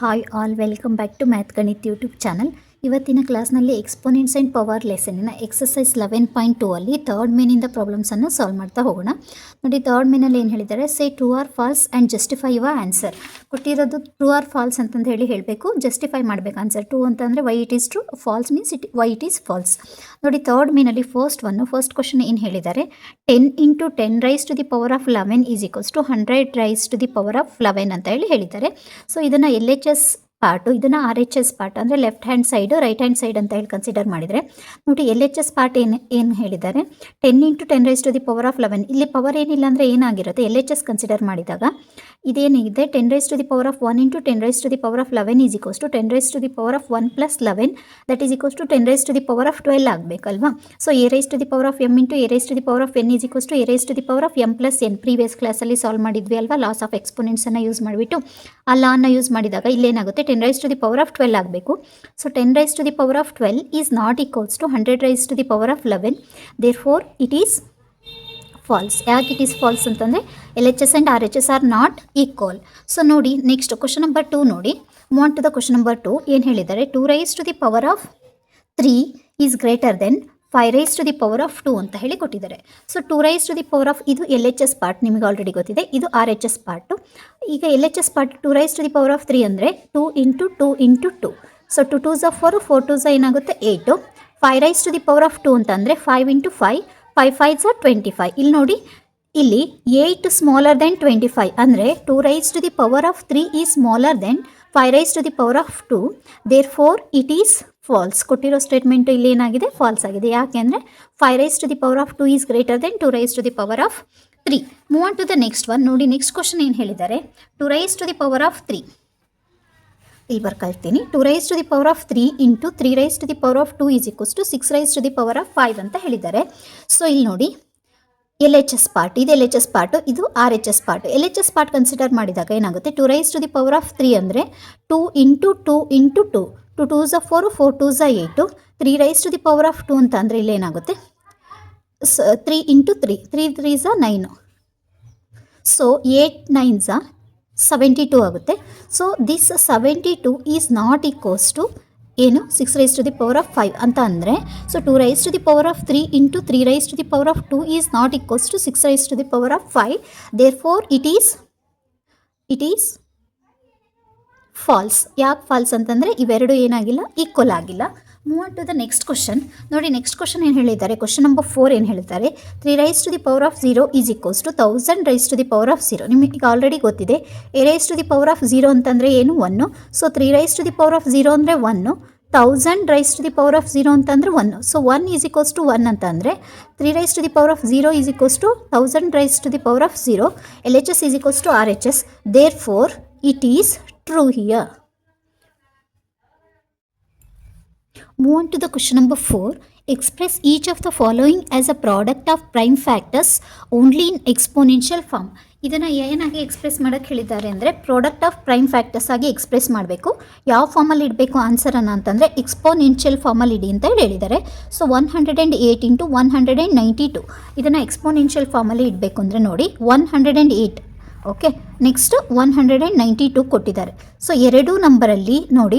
Hi all welcome back to math Ganith YouTube channel. ಇವತ್ತಿನ ಕ್ಲಾಸ್ನಲ್ಲಿ exponents and power ಲೆಸನಿನ exercise 11.2 ಅಲ್ಲಿ ಥರ್ಡ್ ಮೇನಿಂದ ಪ್ರಾಬ್ಲಮ್ಸನ್ನು ಸಾಲ್ವ್ ಮಾಡ್ತಾ ಹೋಗೋಣ. ನೋಡಿ, ಥರ್ಡ್ ಮೇನಲ್ಲಿ ಏನು ಹೇಳಿದ್ದಾರೆ, say true or false and justify your answer. ಕೊಟ್ಟಿರೋದು ಟ್ರೂ ಆರ್ ಫಾಲ್ಸ್ ಅಂತಂದು ಹೇಳಬೇಕು, ಜಸ್ಟಿಫೈ ಮಾಡಬೇಕು ಆನ್ಸರ್. ಟ್ರೂ ಅಂತಂದರೆ why it is true, false means why it is false. ನೋಡಿ, ಥರ್ಡ್ ಮೇನಲ್ಲಿ ಫಸ್ಟ್ ಕ್ವಶನ್ ಏನು ಹೇಳಿದ್ದಾರೆ, 10 × 10⁻11 ಈಸ್ ಈಕ್ವಲ್ಸ್ ಟು 100⁻11 ಅಂತ ಹೇಳಿದ್ದಾರೆ. ಸೊ ಇದನ್ನು LHS ಪಾರ್ಟು, ಇದನ್ನು RHS ಪಾರ್ಟ್ ಅಂದರೆ left hand side right hand side ಅಂತ ಕನ್ಸಿಡರ್ ಮಾಡಿದರೆ, ನೋಡಿ LHS ಪಾರ್ಟ್ ಏನು ಹೇಳಿದ್ದಾರೆ, 10 × 10⁻11. ಇಲ್ಲಿ ಪವರ್ ಏನಿಲ್ಲ ಅಂದರೆ ಏನಾಗಿರುತ್ತೆ, LHS ಕನ್ಸಿಡರ್ ಮಾಡಿದಾಗ ಇದೇನಿದೆ 10⁻1 × 10⁻11 is equals to 10⁻1 + 11 that is equals to 10⁻12 ಆಗಬೇಕಲ್ವಾ. So A⁻m × A⁻n is equals to A⁻m + n. Previous ಕ್ಲಾಸಲ್ಲಿ ಸಾಲ್ವ್ ಮಾಡಿದ್ವಿ ಅಲ್ವಾ, ಲಾಸ್ ಆಫ್ ಎಕ್ಸ್ಪೋನೆಂಟ್ಸನ್ನು ಯೂಸ್ ಮಾಡಿಬಿಟ್ಟು ಆ ಲಾನ ಯೂಸ್ ಮಾಡಿದಾಗ ಇಲ್ಲೇನಾಗುತ್ತೆ 10⁻12 ಆಗಬೇಕು. So 10⁻12 is not equals to 100⁻11. Therefore it is false. ಯಾಕೆ ಇಟ್ ಈಸ್ ಫಾಲ್ಸ್ ಅಂತಂದರೆ LHS and RHS are not equal. So ನೋಡಿ, ನೆಕ್ಸ್ಟ್ ಕ್ವಶನ್ ನಂಬರ್ 2 ನೋಡಿ. Move to the question number 2. ಏನು ಹೇಳಿದ್ದಾರೆ, 2⁻³ ಈಸ್ ಗ್ರೇಟರ್ ದೆನ್ 5⁻² ಅಂತ ಹೇಳಿ ಕೊಟ್ಟಿದ್ದಾರೆ. ಸೊ 2⁻, ಇದು LHS ಪಾರ್ಟ್ ನಿಮಗೆ ಆಲ್ರೆಡಿ ಗೊತ್ತಿದೆ, ಇದು RHS ಪಾರ್ಟು. ಈಗ LHS ಪಾರ್ಟ್ 2⁻³ ಅಂದರೆ 2 × 2 × 2. ಸೊ 2 2s are 4, 4 2s ಏನಾಗುತ್ತೆ 8. 5⁻² ಅಂತಂದರೆ 5 × 5, 5 5s are 25. ಇಲ್ಲಿ ನೋಡಿ, ಇಲ್ಲಿ 8 ಸ್ಮಾಲರ್ ದೆನ್ 25 ಅಂದರೆ 2⁻³ is smaller than 5⁻². Therefore it is false. ಕೊಟ್ಟಿರೋ ಸ್ಟೇಟ್ಮೆಂಟು ಇಲ್ಲಿ ಏನಾಗಿದೆ, ಫಾಲ್ಸ್ ಆಗಿದೆ. ಯಾಕೆ ಅಂದರೆ 5⁻² is greater than 2⁻3. Move on to the next one. ನೋಡಿ, ನೆಕ್ಸ್ಟ್ ಕ್ವಶನ್ ಏನು ಹೇಳಿದ್ದಾರೆ, 2⁻3 ಇಲ್ಲಿ ಬರ್ಕೊಳ್ತೀನಿ. 2⁻3 × 3⁻² ಈಸ್ ಈಕ್ವಲ್ಸ್ ಟು 6⁻5 ಅಂತ ಹೇಳಿದ್ದಾರೆ. ಸೊ ಇಲ್ಲಿ ನೋಡಿ, LHS ಪಾರ್ಟ್, ಇದು LHS ಪಾರ್ಟು, ಇದು RHS part. LHS part consider ಮಾಡಿದಾಗ ಏನಾಗುತ್ತೆ, 2⁻3 ಅಂದರೆ 2 × 2 × 2. 2 2s are 4, 4 2s are 8. 3⁻² ಅಂತ ಅಂದರೆ ಇಲ್ಲಿ ಏನಾಗುತ್ತೆ 3 × 3, 3 3s are 9. So 8 9s are 72 ಆಗುತ್ತೆ. So this 72 is not equals to ಏನು 6⁻5 ಅಂತ ಅಂದರೆ, so 2⁻3 × 3⁻² is not equals to 6⁻5. Therefore it is false. ಯಾಕೆ ಫಾಲ್ಸ್ ಅಂತಂದರೆ ಇವೆರಡು ಏನಾಗಿಲ್ಲ, ಈಕ್ವಲ್ ಆಗಿಲ್ಲ. Move on to the next question. ನೋಡಿ, ನೆಕ್ಸ್ಟ್ ಕ್ವಶನ್ ಏನು ಹೇಳಿದ್ದಾರೆ, ಕ್ವಶನ್ ನಂಬರ್ 4 ಏನು ಹೇಳ್ತಾರೆ, 3⁻0 ಈಸ್ ಈಕ್ವಲ್ಸ್ ಟು 1000⁻0. ನಿಮಗೆ ಈಗ ಆಲ್ರೆಡಿ ಗೊತ್ತಿದೆ, A⁻0 ಅಂತಂದರೆ ಏನು 1. ಸೊ 3⁻0 ಅಂದರೆ 1, 1000⁻0 ಅಂತಂದರೆ 1. ಸೊ 1 ಈಸ್ ಈಕ್ವಲ್ಸ್ ಟು 1 ಅಂತಂದರೆ 3⁻0 is equals to 1000⁻0. LHS is equals to RHS. Therefore it is true here. Move on to the question number 4. Express each of the following as a product of prime factors only in exponential form. ಇದನ್ನು ಏನಾಗಿ express ಮಾಡೋಕ್ಕೆ ಹೇಳಿದ್ದಾರೆ ಅಂದರೆ, product of prime factors ಆಗಿ express ಮಾಡಬೇಕು. ಯಾವ ಫಾರ್ಮಲ್ಲಿ ಇಡಬೇಕು ಆನ್ಸರನ್ನು ಅಂತಂದರೆ ಎಕ್ಸ್ಪೋನೆನ್ಷಿಯಲ್ ಫಾರ್ಮಲ್ಲಿ ಇಡಿ ಅಂತ ಹೇಳಿದ್ದಾರೆ. ಸೊ 108 × 192 ಇದನ್ನು ಎಕ್ಸ್ಪೋನೆನ್ಷಿಯಲ್ ಫಾರ್ಮಲ್ಲಿ ಇಡಬೇಕು ಅಂದರೆ ನೋಡಿ 108. ಓಕೆ, ನೆಕ್ಸ್ಟ್ 192 ಕೊಟ್ಟಿದ್ದಾರೆ. ಸೊ ಎರಡೂ ನಂಬರಲ್ಲಿ ನೋಡಿ,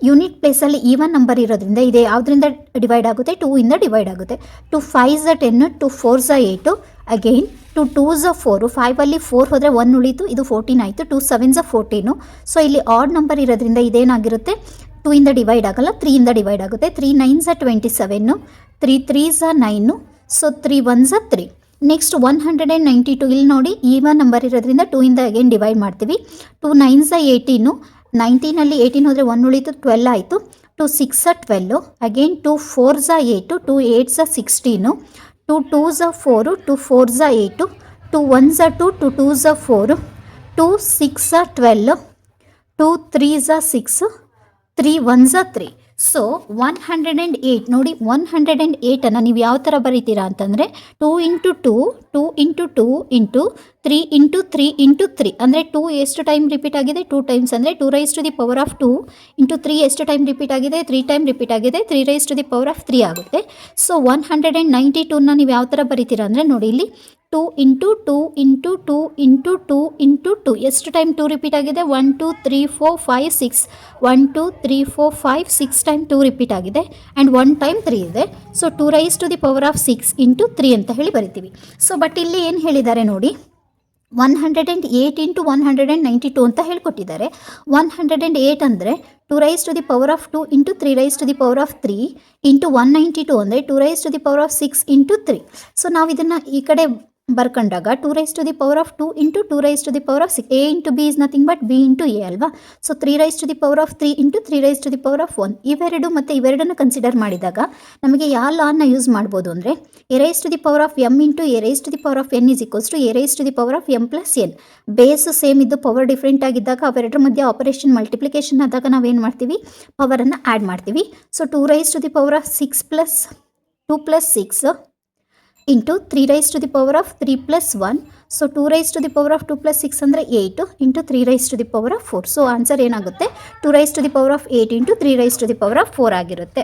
ಯೂನಿಟ್ ಪ್ಲೇಸಲ್ಲಿ ಈವನ್ ನಂಬರ್ ಇರೋದ್ರಿಂದ ಇದೆ ಯಾವುದರಿಂದ ಡಿವೈಡ್ ಆಗುತ್ತೆ, 2 ಇಂದ ಡಿವೈಡ್ ಆಗುತ್ತೆ. 2 5s are 10, 2 4s are 8. Again 2 2s are 4, 5ಅಲ್ಲಿ 4 ಹೋದರೆ 1 ಉಳೀತು, ಇದು 14 ಆಯಿತು. 2 7s are 14. ಸೊ ಇಲ್ಲಿ ಆಡ್ ನಂಬರ್ ಇರೋದ್ರಿಂದ ಇದೇನಾಗಿರುತ್ತೆ, 2 ಇಂದ ಡಿವೈಡ್ ಆಗಲ್ಲ, 3 ಇಂದ ಡಿವೈಡ್ ಆಗುತ್ತೆ. 3 9s are 27, 3 3s are 9. So 3 1s are 3. Next 192 ಇಲ್ಲಿ ನೋಡಿ, ಈವನ್ ನಂಬರ್ ಇರೋದ್ರಿಂದ 2 ಇಂದ ಅಗೇನ್ ಡಿವೈಡ್ ಮಾಡ್ತೀವಿ. 2 9s are 18, 19ಅಲ್ಲಿ 18 ಹೋದರೆ 1 ಉಳೀತು, 12 ಆಯಿತು. 2 6s are 12, again 2 4s are 8, 2 8s are 16, 2 2s are 4, 2 4s are 8, 2 1s are 2, 2 2s are 4, 2 6 are 12, 2 3s are 6, 3 1s are 3. So 108 ನೋಡಿ, 108ಅನ್ನು ನೀವು ಯಾವ ಥರ ಬರೀತೀರಾ ಅಂತಂದರೆ 2 × 2, 2 × 2 × 3 × 3 × 3 ಅಂದರೆ 2 ಎಷ್ಟು ಟೈಮ್ ರಿಪೀಟ್ ಆಗಿದೆ, 2 ಟೈಮ್ಸ್ ಅಂದರೆ 2⁻² × 3 ಎಷ್ಟು ಟೈಮ್ ರಿಪೀಟ್ ಆಗಿದೆ, 3 ಟೈಮ್ ರಿಪೀಟ್ ಆಗಿದೆ, 3⁻³ ಆಗುತ್ತೆ. ಸೊ 192ನ ನೀವು ಯಾವ ಥರ ಬರೀತೀರಾ ಅಂದರೆ ನೋಡಿ, ಇಲ್ಲಿ 2 ಇಂಟು 2 ಇಂಟು 2 ಇಂಟು 2 ಇಂಟು 2 ಎಷ್ಟು ಟೈಮ್ 2 ರಿಪೀಟ್ ಆಗಿದೆ? 1 2 3 4 5 6 1 2 3 4 5 6 ಟೈಮ್ 2 ರಿಪೀಟ್ ಆಗಿದೆ ಆ್ಯಂಡ್ 1 ಟೈಮ್ 3 ಇದೆ. So 2 raise to the power of 6 into 3 ಅಂತ ಹೇಳಿ ಬರಿತೀವಿ. ಸೊ ಬಟ್ ಇಲ್ಲಿ ಏನು ಹೇಳಿದ್ದಾರೆ ನೋಡಿ, 108 ಇಂಟು 192 ಅಂತ ಹೇಳ್ಕೊಟ್ಟಿದ್ದಾರೆ. 108 ಅಂದರೆ 2 raise to the power of 2 into 3 raise to the power of 3 into 192 ಅಂದರೆ 2 raise to the power of 6 into 3. So ನಾವು ಇದನ್ನು ಈ ಕಡೆ ಬರ್ಕೊಂಡಾಗ 2 raise to the power of 2 into 2 raise to the power of 6, a into B is nothing but B into A ಅಲ್ವಾ. So 3 raise to the power of 3 into 3 raise to the power of 1 ಇವೆರಡು ಮತ್ತು ಇವೆರಡನ್ನು consider ಮಾಡಿದಾಗ ನಮಗೆ ಯಾವ ಲಾನ use ಮಾಡ್ಬೋದು ಅಂದರೆ a raise to the power of m into a raise to the power of n is equals to a raise to the power of m plus n. Base same ಇದ್ದು power different ಆಗಿದ್ದಾಗ ಅವೆರಡರ ಮಧ್ಯೆ operation multiplication ಆದಾಗ ನಾವೇನು ಮಾಡ್ತೀವಿ? ಪವರನ್ನು add ಮಾಡ್ತೀವಿ. So 2 raise to the power of 6 plus 2 plus 6 into 3 raise to the power of 3 plus 1. So 2 raise to the power of 2 plus 6 ಅಂದರೆ 8 into 3 raise to the power of 4. So answer ಏನಾಗುತ್ತೆ? 2 raise to the power of 8 into 3 raise to the power of 4 ಆಗಿರುತ್ತೆ.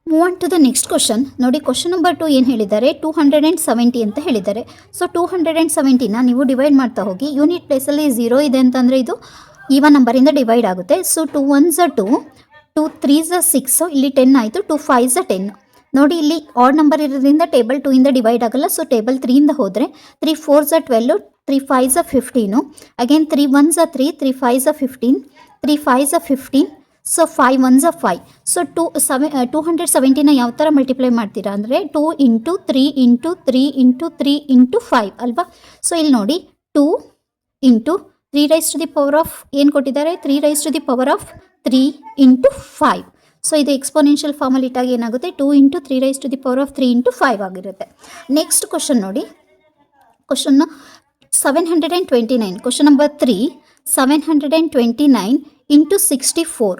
Move on to the next question. ನೋಡಿ question number 2 ಏನು ಹೇಳಿದ್ದಾರೆ? 270 ಅಂತ ಹೇಳಿದ್ದಾರೆ. So 270ನ ನೀವು divide ಮಾಡ್ತಾ ಹೋಗಿ. ಯೂನಿಟ್ ಪ್ಲೇಸಲ್ಲಿ 0 ಇದೆ ಅಂತಂದರೆ ಇದು ಈವನ್ ನಂಬರಿಂದ ಡಿವೈಡ್ ಆಗುತ್ತೆ. ಸೊ 2 1s 2, 2 3s 6, ಇಲ್ಲಿ 10 ಆಯಿತು, 2 5s 10. ನೋಡಿ ಇಲ್ಲಿ ಆಡ್ ನಂಬರ್ ಇರೋದ್ರಿಂದ ಟೇಬಲ್ 2 ಇಂದ ಡಿವೈಡ್ ಆಗಲ್ಲ. ಸೊ ಟೇಬಲ್ 3 ಇಂದ ಹೋದರೆ 3 4s 12, 3 5s 15, again 3 1s 3, 3 5s 15, 3 5s 15, so 5 1s 5. So 270ನ ಯಾವ ಥರ ಮಲ್ಟಿಪ್ಲೈ ಮಾಡ್ತೀರಾ ಅಂದರೆ 2 ಇಂಟು 3 ಇಂಟು 3 ಇಂಟು 3 ಇಂಟು 5 ಅಲ್ವಾ. ಸೊ ಇಲ್ಲಿ ನೋಡಿ 2 into 3 raise to the power of ಏನು ಕೊಟ್ಟಿದ್ದಾರೆ? 3 raise to the power of 3 into 5. So ಇದು ಎಕ್ಸ್ಪೋನೆನ್ಷಿಯಲ್ ಫಾರ್ಮಲ್ಲಿ ಇಟ್ಟಾಗ ಏನಾಗುತ್ತೆ? 2 into 3 raise to the power of 3 into 5 ಆಗಿರುತ್ತೆ. ನೆಕ್ಸ್ಟ್ ಕ್ವಶನ್ ನೋಡಿ, ಕ್ವಶನ್ನ 729. Question number 3 729 into 64.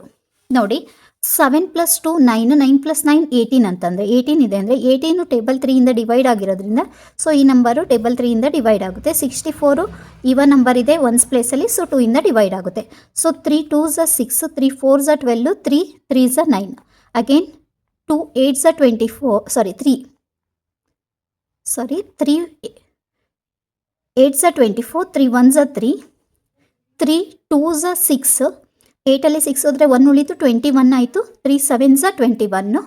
ನೋಡಿ 7 ಪ್ಲಸ್ 2 9, 9 ಪ್ಲಸ್ 9 18 ಅಂತಂದರೆ 18 ಇದೆ ಅಂದರೆ 18 ಟೇಬಲ್ 3 ಇಂದ ಡಿವೈಡ್ ಆಗಿರೋದ್ರಿಂದ ಸೊ ಈ ನಂಬರು ಟೇಬಲ್ 3 ಇಂದ ಡಿವೈಡ್ ಆಗುತ್ತೆ. 64 ಈವನ್ ನಂಬರ್ ಇದೆ ಒನ್ಸ್ ಪ್ಲೇಸಲ್ಲಿ, ಸೊ 2 ಇಂದ ಡಿವೈಡ್ ಆಗುತ್ತೆ. So 3 2s 6, 3 4s 12, 3 3s 9, again 2 8s 24, 3 8s 24, 3 1s 3, 3 2s 6, 8ಅಲ್ಲಿ 6 ಹೋದರೆ 1 ಉಳಿತು, 21 ಆಯಿತು, 3 7s 21.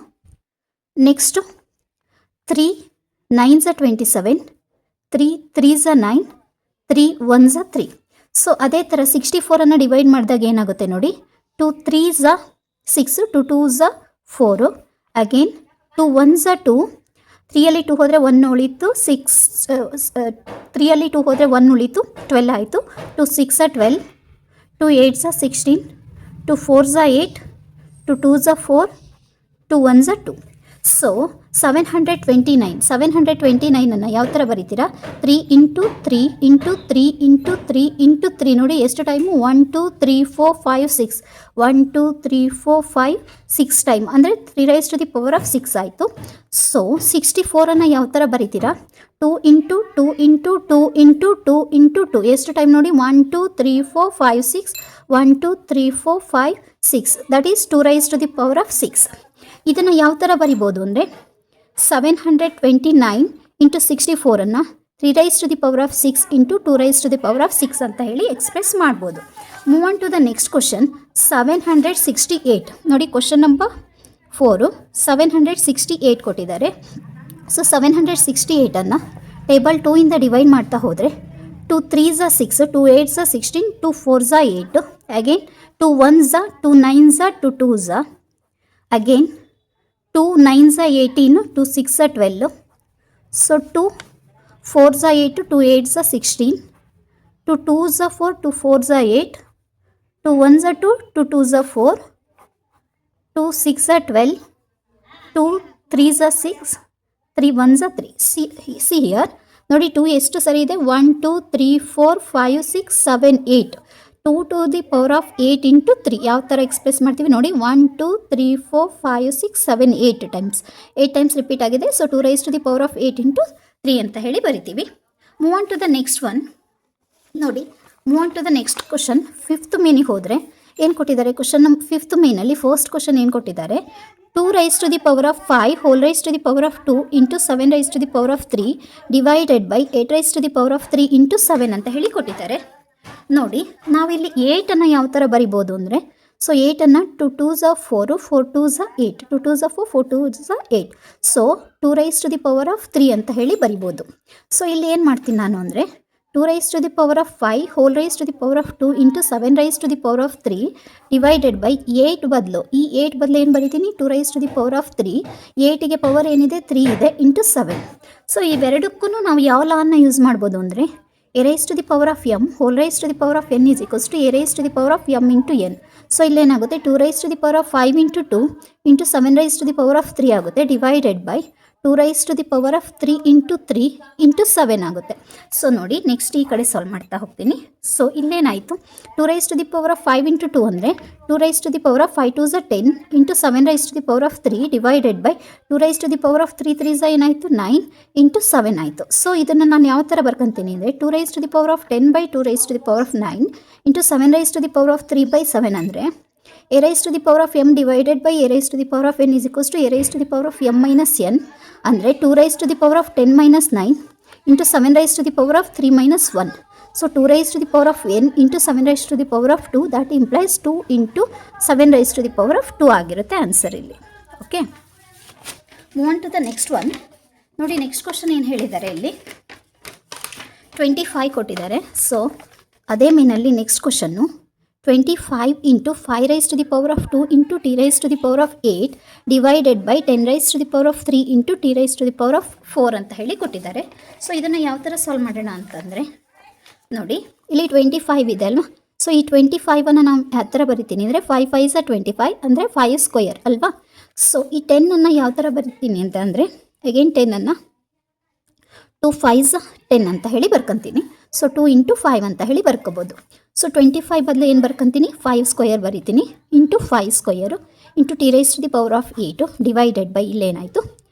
Next 3 9s 27, 3 3s 9, 3 1s 3. So ಅದೇ ಥರ 64ಅನ್ನು ಡಿವೈಡ್ ಮಾಡಿದಾಗ ಏನಾಗುತ್ತೆ ನೋಡಿ, 2 3s 6, 2 2s 4, ಅಗೇನ್ 2 1s 2, 3ಅಲ್ಲಿ 2 ಹೋದರೆ 1 ಉಳಿತು, 3ಅಲ್ಲಿ 2 ಹೋದರೆ 1 ಉಳಿತು, 12 ಆಯಿತು, 2 6 12, 2 8s 16, 2 4s 8, 2 2s 4, 2 1s 2. So 729 ಯಾವ ಥರ ಬರೀತೀರಾ? 3 ಇಂಟು 3 ಇಂಟು 3 ಇಂಟು 3 ಇಂಟು 3 ನೋಡಿ ಎಷ್ಟು ಟೈಮು? 1 2 3 4 5 6, 1 2 3 4 5 6 ಟೈಮ್ ಅಂದರೆ 3 raise to the power of 6 ಆಯಿತು. ಸೊ 64ಅನ್ನು ಯಾವ ಥರ ಬರೀತೀರಾ? 2 ಇಂಟು 2 ಇಂಟು 2 ಇಂಟು 2 ಇಂಟು 2 ಎಷ್ಟು ಟೈಮ್ ನೋಡಿ? 1 2 3 4 5 6, 1 2 3 4 5 6, that is 2 raise to the power of 6. ಇದನ್ನು ಯಾವ ಥರ ಬರಿಬೋದು ಅಂದರೆ 729 ಇಂಟು 64ಅನ್ನು 3 raise to the power of 6 into 2 raise to the power of 6 ಅಂತ ಹೇಳಿ ಎಕ್ಸ್ಪ್ರೆಸ್ ಮಾಡ್ಬೋದು. Move on to the next question 768. ನೋಡಿ ಕ್ವಶನ್ ನಂಬರ್ 4 768 ಕೊಟ್ಟಿದ್ದಾರೆ. ಸೊ 768ಅನ್ನು ಟೇಬಲ್ 2 ಇಂದ ಡಿವೈಡ್ ಮಾಡ್ತಾ ಹೋದರೆ 2 3s 6, 2 8s 16, 2 4s 8, again 2 1s 2 9s 2 2s, again 2 9s 18, 2 6 12, so 2 4s 8, 2 8s 16, 2 2s 4, 2 4s 8, 2 1s 2, 2 2s 4, 2 6 12, 2 3s 6, 3 1s 3. See here ನೋಡಿ 2 ಎಷ್ಟು ಸರಿ ಇದೆ? 1 2 3 4 5 6 7 8, 2 to the power of 8 into 3 ಯಾವ ಥರ ಎಕ್ಸ್ಪ್ರೆಸ್ ಮಾಡ್ತೀವಿ ನೋಡಿ? 1 2 3 4 5 6 7 8 ಟೈಮ್ಸ್, 8 ಟೈಮ್ಸ್ ರಿಪೀಟ್ ಆಗಿದೆ. So 2 raise to the power of 8 into 3 ಅಂತ ಹೇಳಿ ಬರಿತೀವಿ. Move on to the next one. ನೋಡಿ move on to the next question 5th ಮೇನಿಗೆ ಹೋದರೆ ಏನು ಕೊಟ್ಟಿದ್ದಾರೆ? ಕ್ವಶನ್ 5th ಮೇನಲ್ಲಿ ಫಸ್ಟ್ ಕ್ವಶನ್ ಏನು ಕೊಟ್ಟಿದ್ದಾರೆ? 2 raise to the power of 5 whole raise to the power of 2 into 7 raise to the power of 3 divided by 8 raise to the power of 3 into 7 ಅಂತ ಹೇಳಿ ಕೊಟ್ಟಿದ್ದಾರೆ. ನೋಡಿ ನಾವಿಲ್ಲಿ 8ಅನ್ನು ಯಾವ ಥರ ಬರಿಬೋದು ಅಂದರೆ, so 8ಅನ್ನು 2 2s are 4, 4 2s are 8, 2 2s are 4, 4 2s are 8. So 2 raise to the power of 3 ಅಂತ ಹೇಳಿ ಬರಿಬೋದು. ಸೊ ಇಲ್ಲಿ ಏನು ಮಾಡ್ತೀನಿ ನಾನು ಅಂದರೆ 2 raise to the power of 5 whole raise to the power of 2 into 7 raise to the power of 3 divided by 8 ಬದಲು ಈ 8 ಬದಲು ಏನು ಬರಿತೀನಿ 2 raise to the power of 3, 8ಗೆ ಪವರ್ ಏನಿದೆ 3 ಇದೆ ಇಂಟು 7. ಸೊ ಇವೆರಡಕ್ಕೂ ನಾವು ಯಾವ ಲಾನ್ನ ಯೂಸ್ ಮಾಡ್ಬೋದು ಅಂದರೆ a raised to the power of m whole raised to the power of n is equals to a raised to the power of m into n. So ಇಲ್ಲೇನಾಗುತ್ತೆ 2 raised to the power of 5 into 2 into 7 raised to the power of 3 ಆಗುತ್ತೆ divided by 2 raised to the power of 3 into 7 ಆಗುತ್ತೆ. So ನೋಡಿ next ಈ ಕಡೆ solve ಮಾಡ್ತಾ ಹೋಗ್ತೀನಿ. So ಇಲ್ಲೇನಾಯಿತು 2 raised to the power of 5 into 2 ಅಂದರೆ 2 raised to the power of 5 2s are 10 into 7 raised to the power of 3 divided by 2 raised to the power of 3 3s ಏನಾಯಿತು 9 into 7 ಆಯಿತು. So ಇದನ್ನು ನಾನು ಯಾವ ಥರ ಬರ್ಕೊತೀನಿ ಅಂದರೆ 2 raised to the power of 10 by 2 raised to the power of 9 into 7 raised to the power of 3 by 7 ಅಂದರೆ a raised to the power of m divided by a raised to the power of n is equals to a raised to the power of m minus n ಅಂದರೆ 2 raised to the power of 10 minus 9 into 7 raised to the power of 3 minus 1. So 2 raised to the power of n into 7 raised to the power of 2 that implies 2 into 7 raised to the power of 2 ಆಗಿರುತ್ತೆ answer ಇಲ್ಲಿ. Okay, move on to the next one. ನೋಡಿ next question ಏನು ಹೇಳಿದ್ದಾರೆ ಇಲ್ಲಿ 25 ಕೊಟ್ಟಿದ್ದಾರೆ. So ಅದೇ ಮೀನಲ್ಲಿ next question 25 into 5 raised to the power of 2 into t raised to the power of 8 divided by 10 raised to the power of 3 into t raised to the power of 4 ಅಂತ ಹೇಳಿ ಕೊಟ್ಟಿದ್ದಾರೆ. So ಇದನ್ನು ಯಾವ ಥರ solve ಮಾಡೋಣ ಅಂತಂದರೆ ನೋಡಿ ಇಲ್ಲಿ 25 ಇದೆ ಅಲ್ವಾ. ಸೊ ಈ 25ಅನ್ನು ನಾವು ಯಾವ ಥರ ಬರಿತೀನಿ ಅಂದರೆ 5 5s are 25 ಅಂದರೆ 5 ಸ್ಕ್ವಯರ್ ಅಲ್ವಾ. ಸೊ ಈ 10ಅನ್ನು ಯಾವ ಥರ ಬರಿತೀನಿ ಅಂತ ಅಂದರೆ ಅಗೇನ್ 10ಅನ್ನು 2 5s 10 ಅಂತ ಹೇಳಿ ಬರ್ಕೊತೀನಿ. ಸೊ 2 into 5 ಅಂತ ಹೇಳಿ ಬರ್ಕೋಬೋದು. ಸೊ 25 ಬದಲು ಏನು ಬರ್ಕೊತೀನಿ 5 ಸ್ಕ್ವಯರ್ ಬರಿತೀನಿ into 5 square into T raise to the power of 8 divided by ಇಲ್ಲೇನಾಯಿತು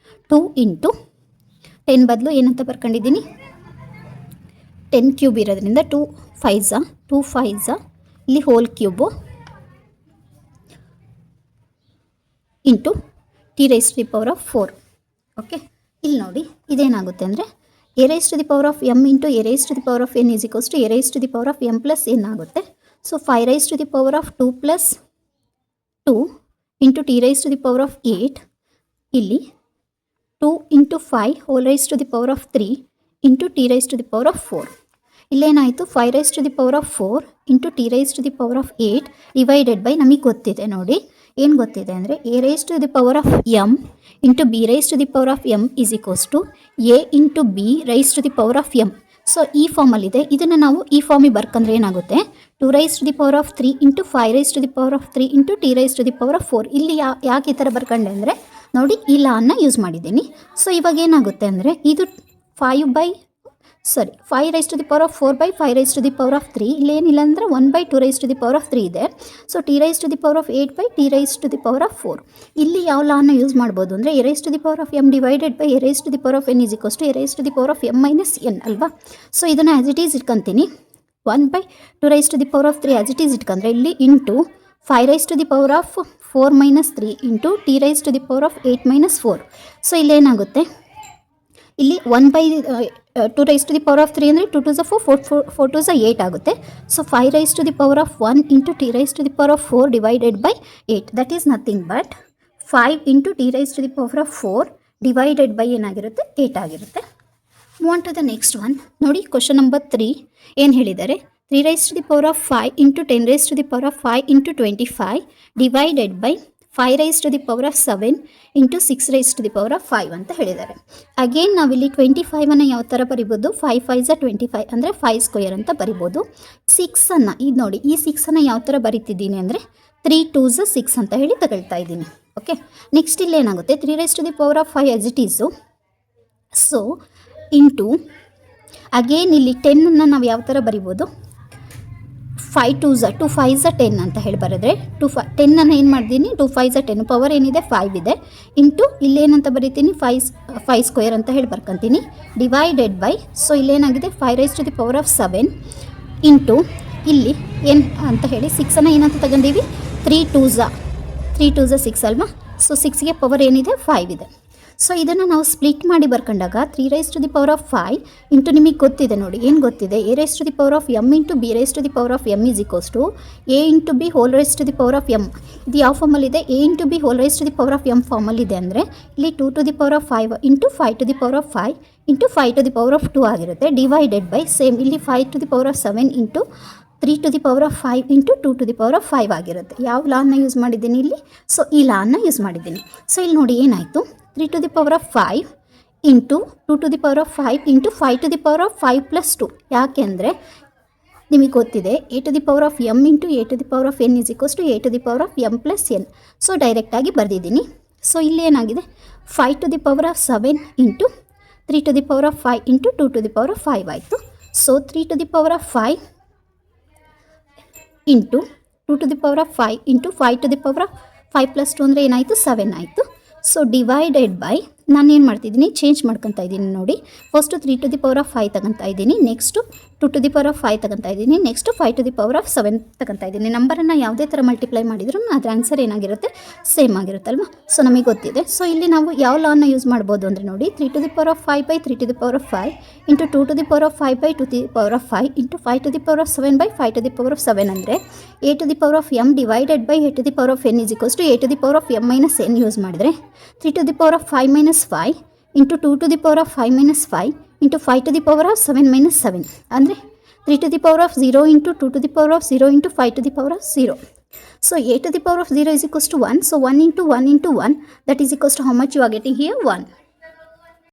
2 ಇಂಟು 10 ಬದಲು ಏನಂತ ಬರ್ಕೊಂಡಿದ್ದೀನಿ 10 ಕ್ಯೂಬ್ ಇರೋದ್ರಿಂದ 2 5s ಇಲ್ಲಿ whole cube into T raise to the power of 4. Okay, ಇಲ್ಲಿ ನೋಡಿ ಇದೇನಾಗುತ್ತೆ ಅಂದರೆ a raised to the power of m into a raised to the power of n is equals to a raised to the power of m plus n ಆಗುತ್ತೆ. So 5 raised to the power of 2 plus 2 into t raised to the power of 8 ಇಲ್ಲಿ 2 into 5 whole raised to the power of 3 into t raised to the power of 4. ಇಲ್ಲೇನಾಯಿತು 5 raised to the power of 4 into t raised to the power of 8 divided by ನಮಗೆ ಗೊತ್ತಿದೆ ನೋಡಿ ಏನು ಗೊತ್ತಿದೆ ಅಂದರೆ a raised to the power of m into b raised to the power of m is equals to a into b raised to the power of m. So ಈ ಫಾರ್ಮಲ್ಲಿದೆ. ಇದನ್ನು ನಾವು ಈ ಫಾರ್ಮಿಗೆ ಬರ್ಕಂದ್ರೆ ಏನಾಗುತ್ತೆ 2 raised to the power of 3 into 5 raised to the power of 3 into t raised to the power of 4. ಇಲ್ಲಿ ಯಾಕೆ ಈ ಥರ ಬರ್ಕೊಂಡೆ ಅಂದರೆ ನೋಡಿ ಈ ಲಾನ್ನ ಯೂಸ್ ಮಾಡಿದ್ದೀನಿ. ಸೊ ಇವಾಗ ಏನಾಗುತ್ತೆ ಅಂದರೆ ಇದು 5 raised to the power of 4 by 5 raised to the power of 3 ಇಲ್ಲೇನಿಲ್ಲ ಅಂದರೆ 1 by 2 raised to the power of 3 ಇದೆ. So t raised to the power of 8 by t raised to the power of 4. ಇಲ್ಲಿ ಯಾವ ಲಾನ use ಮಾಡ್ಬೋದು ಅಂದರೆ a raised to the power of m divided by a raised to the power of n is equals to a raised to the power of m minus n ಅಲ್ವಾ. So ಇದನ್ನು as it is ಇಟ್ಕೊತೀನಿ 1 by 2 raised to the power of 3 as it is ಇಟ್ಕೊಂಡ್ರೆ ಇಲ್ಲಿ into 5 raised to the power of 4 minus 3 into t raised to the power of 8 minus 4. So ಇಲ್ಲೇನಾಗುತ್ತೆ ಇಲ್ಲಿ 1 by 2 raised to the power of 3 ಅಂದರೆ 2 2s are 4 4 2s are 8 ಆಗುತ್ತೆ. So 5 raised to the power of 1 into t raised to the power of 4 divided by 8 that is nothing but 5 into t raised to the power of 4 divided by ಏನಾಗಿರುತ್ತೆ 8 ಆಗಿರುತ್ತೆ. Move on to the next one. ನೋಡಿ question number 3 ಏನು ಹೇಳಿದ್ದಾರೆ 3 raised to the power of 5 into 10 raised to the power of 5 into 25 divided by 5 raised to the power of 7 into 6 raised to the power of 5 ಅಂತ ಹೇಳಿದ್ದಾರೆ. Again ನಾವಿಲ್ಲಿ 25ಅನ್ನು ಯಾವ ಥರ ಬರಿಬೋದು 5 5s are 25 ಅಂದರೆ 5 ಸ್ಕ್ವಯರ್ ಅಂತ ಬರಿಬೋದು. 6ಅನ್ನು ಇದು ನೋಡಿ ಈ 6ಅನ್ನು ಯಾವ ಥರ ಬರಿತಿದ್ದೀನಿ ಅಂದರೆ 3 2s 6 ಅಂತ ಹೇಳಿ ತಗೊಳ್ತಾ ಇದ್ದೀನಿ. ಓಕೆ, ನೆಕ್ಸ್ಟ್ ಇಲ್ಲಿ ಏನಾಗುತ್ತೆ 3 raised to the power of 5 as it Yesu. So into again ಇಲ್ಲಿ 10ಅನ್ನು ನಾವು ಯಾವ ಥರ ಬರಿಬೋದು 5 2s 2 5s 10 ಅಂತ ಹೇಳಿ ಬರೆದ್ರೆ 10ಅನ್ನು ಏನು ಮಾಡಿದ್ದೀನಿ 2 5s 10 ಪವರ್ ಏನಿದೆ 5 ಇದೆ ಇಂಟು ಇಲ್ಲೇನಂತ ಬರೀತೀನಿ 5 ಸ್ಕ್ವೇರ್ ಅಂತ ಹೇಳಿ ಬರ್ಕೊತೀನಿ ಡಿವೈಡೆಡ್ ಬೈ ಸೊ ಇಲ್ಲೇನಾಗಿದೆ 5 raised to the power of 7 into ಇಲ್ಲಿ ಏನು ಅಂತ ಹೇಳಿ 6ಅನ್ನು ಏನಂತ ತಗೊಂಡೀವಿ 3 2s 6 ಅಲ್ವಾ. ಸೊ 6ಗೆ ಪವರ್ ಏನಿದೆ 5 ಇದೆ. ಸೊ ಇದನ್ನು ನಾವು ಸ್ಪ್ಲಿಟ್ ಮಾಡಿ ಬರ್ಕೊಂಡಾಗ 3^5 ಇಂಟು ನಿಮಗೆ ಗೊತ್ತಿದೆ ನೋಡಿ, ಏನು ಗೊತ್ತಿದೆ, a⁻m into b⁻m is equals to a into b m. ಇದು ಯಾವ ಫಾರ್ಮಲ್ಲಿದೆ, a ಇಂಟು b m ಫಾರ್ಮಲ್ಲಿದೆ. ಅಂದರೆ ಇಲ್ಲಿ 2^5 ಇಂಟು 5^5 ಇಂಟು 5^2 ಆಗಿರುತ್ತೆ, ಡಿವೈಡೆಡ್ ಬೈ ಸೇಮ್ ಇಲ್ಲಿ 5^7 ಇಂಟು 3^5 ಇಂಟು 2^5 ಆಗಿರುತ್ತೆ. ಯಾವ ಲಾನ ಯೂಸ್ ಮಾಡಿದ್ದೀನಿ ಇಲ್ಲಿ, ಸೊ ಈ ಲಾನ ಯೂಸ್ ಮಾಡಿದ್ದೀನಿ. ಸೊ ಇಲ್ಲಿ ನೋಡಿ ಏನಾಯಿತು, 3^5 ಇಂಟು 2^5 ಇಂಟು 5^5 ಪ್ಲಸ್ 2. ಯಾಕೆಂದರೆ ನಿಮಗೆ ಗೊತ್ತಿದೆ a⁻m into a⁻n is equals to a⁻m plus n. So ಡೈರೆಕ್ಟಾಗಿ ಬರೆದಿದ್ದೀನಿ. ಸೊ ಇಲ್ಲಿ ಏನಾಗಿದೆ 5^7 ಇಂಟು 3^5 ಇಂಟು 2^5 ಆಯಿತು. ಸೊ 3^5 ಇಂಟು 2^5 ಇಂಟು 5^5 ಪ್ಲಸ್ 2 ಅಂದರೆ ಏನಾಯಿತು 7 ಆಯಿತು. ಸೊ ಡಿವೈಡೆಡ್ ಬೈ ನಾನೇನು ಮಾಡ್ತಿದ್ದೀನಿ, ಚೇಂಜ್ ಮಾಡ್ಕೊತಾ ಇದ್ದೀನಿ ನೋಡಿ. ಫಸ್ಟು 3^5 ತಗೊತಾ ಇದ್ದೀನಿ, ನೆಕ್ಸ್ಟು 2^5 ತಗೊತಾ ಇದ್ದೀನಿ, ನೆಕ್ಸ್ಟು 5^7 ತಗೊತಾ ಇದ್ದೀನಿ. ನಂಬರನ್ನು ಯಾವುದೇ ಥರ ಮಲ್ಟಿಪ್ಲೈ ಮಾಡಿದ್ರು ಅದರ ಆನ್ಸರ್ ಏನಾಗಿರುತ್ತೆ, ಸೇಮ್ ಆಗಿರುತ್ತಲ್ವ. ಸೊ ನಮಗೆ ಗೊತ್ತಿದೆ. ಸೊ ಇಲ್ಲಿ ನಾವು ಯಾವ ಲಾನ ಯೂಸ್ ಮಾಡ್ಬೋದು ಅಂದರೆ ನೋಡಿ, 3^5/3^5 ಇಂಟು 2^5/2^5 ಇಂಟು 5^7/5^7 ಅಂದರೆ a⁻m divided by a⁻n is equals to a⁻m - n use ಮಾಡಿದರೆ 3^5 - 5 ಇಂಟು 2^5 - 5 ಇಂಟು 5^7 - 7 ಅಂದರೆ 3^0 into 2^0 into 5^0. So a⁻0 is equals to 1. So 1 into 1 into 1 that is equals to how much you are getting here 1.